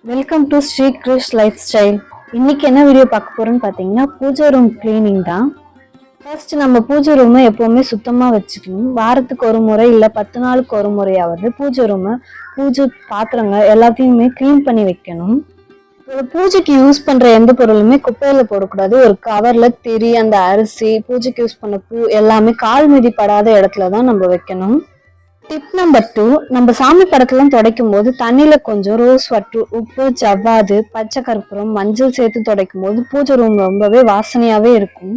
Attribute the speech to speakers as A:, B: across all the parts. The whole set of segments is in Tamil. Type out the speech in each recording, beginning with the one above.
A: Welcome to Sri Krish lifestyle. இன்னைக்கு என்ன வீடியோ பார்க்க போறோம்னு பார்த்தீங்கன்னா பூஜை ரூம் கிளீனிங் தான். ஃபர்ஸ்ட் நம்ம பூஜை ரூமை எப்பவுமே சுத்தமாக வச்சுக்கணும். வாரத்துக்கு ஒரு முறை இல்லை 10 நாளுக்கு ஒரு முறையாவது பூஜை ரூமை பூஜை பாத்திரங்கள் எல்லாத்தையுமே க்ளீன் பண்ணி வைக்கணும். ஒரு பூஜைக்கு யூஸ் பண்ற எந்த பொருளுமே குப்பையில போடக்கூடாது. ஒரு கவர்ல திரி, அந்த அரிசி, பூஜைக்கு யூஸ் பண்ண பூ எல்லாமே கால் மிதி படாத இடத்துல தான் நம்ம வைக்கணும். டிப் நம்பர் 2, நம்ம சாமி படத்தெல்லாம் துடைக்கும் போது தண்ணியில கொஞ்சம் ரோஸ் வாட்டர், உப்பு, ஜவ்வாது, பச்சை கற்பூரம், மஞ்சள் சேர்த்து துடைக்கும் போது பூஜை ரூம் ரொம்பவே வாசனையாவே இருக்கும்.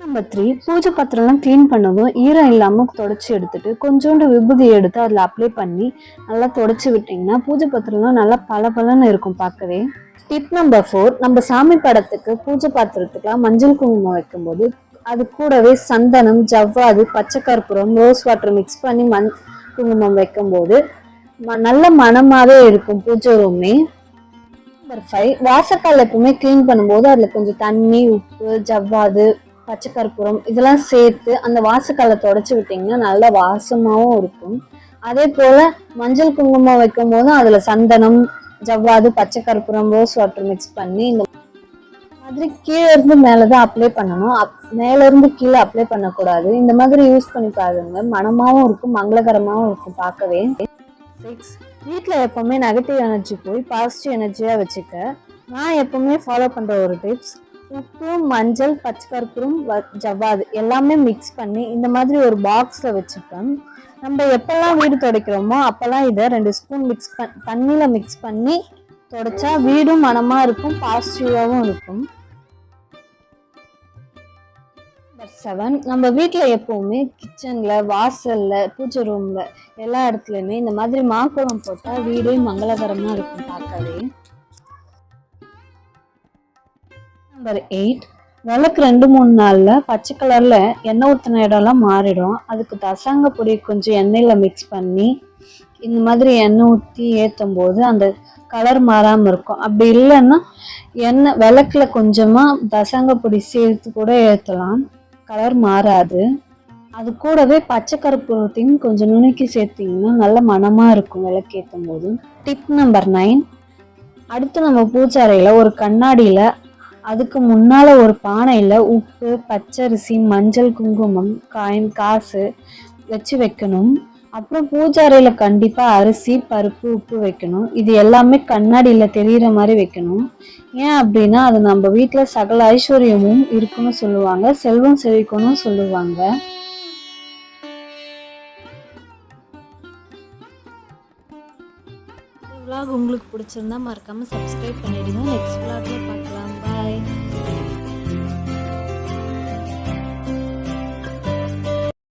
A: நம்பர் 3, பூஜை பாத்திரம்லாம் கிளீன் பண்ணதும் ஈரம் இல்லாம தொடச்சி எடுத்துட்டு கொஞ்சோண்டு விபூதி எடுத்து அதுல அப்ளை பண்ணி நல்லா தொடச்சி விட்டீங்கன்னா பூஜை பாத்திரம்லாம் நல்லா பளபளன்னு இருக்கும் பார்க்கவே. டிப் நம்பர் 4, நம்ம சாமி படத்துக்கு பூஜை பாத்திரத்துக்குலாம் மஞ்சள் குங்குமம் வைக்கும்போது அது கூடவே சந்தனம், ஜவ்வாது, பச்சை கற்பூரம், ரோஸ் வாட்டர் மிக்ஸ் பண்ணி குங்குமம் வைக்கும்போது நல்ல மனமாவே இருக்கும் பூஜை ரூமே. நம்பர் 5, வாசக்கால் எப்பவுமே கிளீன் பண்ணும்போது அதுல கொஞ்சம் தண்ணி, உப்பு, ஜவ்வாது, பச்சை கற்பூரம் இதெல்லாம் சேர்த்து அந்த வாசக்காலை தொடச்சி விட்டீங்கன்னா நல்ல வாசமாவும் இருக்கும். அதே போல மஞ்சள் குங்குமம் வைக்கும் போதும் அதுல சந்தனம், ஜவ்வாது, பச்சை கற்பூரம், ரோஸ் வாட்டர் மிக்ஸ் பண்ணி இந்த மாதிரி கீழே இருந்து மேலதான் அப்ளை பண்ணணும். மேல இருந்து கீழே அப்ளை பண்ணக்கூடாது. இந்த மாதிரி யூஸ் பண்ணி பாருங்க, மனமாவும் இருக்கும், மங்களகரமாவும் இருக்கும் பார்க்கவே. 6, வீட்டுல எப்பவுமே நெகட்டிவ் எனர்ஜி போய் பாசிட்டிவ் எனர்ஜியா வச்சுக்க நான் எப்பவுமே ஃபாலோ பண்ற ஒரு டிப்ஸ், உப்பு, மஞ்சள், பச்சை கற்பூரம், ஜவ்வாது எல்லாமே மிக்ஸ் பண்ணி இந்த மாதிரி ஒரு பாக்ஸ்ல வச்சுப்பேன். நம்ம எப்பெல்லாம் வீடு துடைக்கிறோமோ அப்பெல்லாம் இதை 2 ஸ்பூன் தண்ணியில மிக்ஸ் பண்ணி தொடச்சா வீடும் மனமா இருக்கும், பாசிட்டிவாவும் இருக்கும். 7, நம்ம வீட்டுல எப்பவுமே கிச்சன்ல, வாசல்ல, பூஜை ரூம்ல எல்லா இடத்துலயுமே இந்த மாதிரி மாக்குளம் போட்டா வீடே மங்களகரமா இருக்கும் பார்க்கவே. நம்பர் 8, விளக்கு 2-3 நாள்ல பச்சை கலர்ல எண்ணெய் ஊற்றின இடம்லாம் மாறிடும். அதுக்கு தசாங்க பொடி கொஞ்சம் எண்ணெயில மிக்ஸ் பண்ணி இந்த மாதிரி எண்ணெய் ஊற்றி ஏற்றும் போது அந்த கலர் மாறாம இருக்கும். அப்படி இல்லைன்னா எண்ணெய் விளக்குல கொஞ்சமா தசாங்க பொடி சேர்த்து கூட ஏற்றலாம், கலர் மாறாது. அது கூடவே பச்சை கற்பூரத்தையும் கொஞ்சம் நுணுக்கி சேர்த்தீங்கன்னா நல்ல மனமா இருக்கும் விளக்கு ஏற்றும் போது. டிப் நம்பர் 9, அடுத்து நம்ம பூஜை அறையில ஒரு கண்ணாடியில அதுக்கு முன்னால ஒரு பானையில உப்பு, பச்சரிசி, மஞ்சள், குங்குமம், காயின், காசு வச்சு வைக்கணும். அப்புறம் பூஜை அறையில கண்டிப்பா அரிசி, பருப்பு, உப்பு வைக்கணும். இது எல்லாமே கண்ணாடியில தெரியுற மாதிரி வைக்கணும். ஏன் அப்படின்னா அது நம்ம வீட்டுல சகல ஐஸ்வர்யமும் இருக்குன்னு சொல்லுவாங்க, செல்வம் செழிக்கணும் சொல்லுவாங்க.
B: இந்த vlog உங்களுக்கு பிடிச்சிருந்தா மறக்காம சப்ஸ்கிரைப் பண்ணிடுங்க. நெக்ஸ்ட் vlogல பார்க்கலாம். பாய்.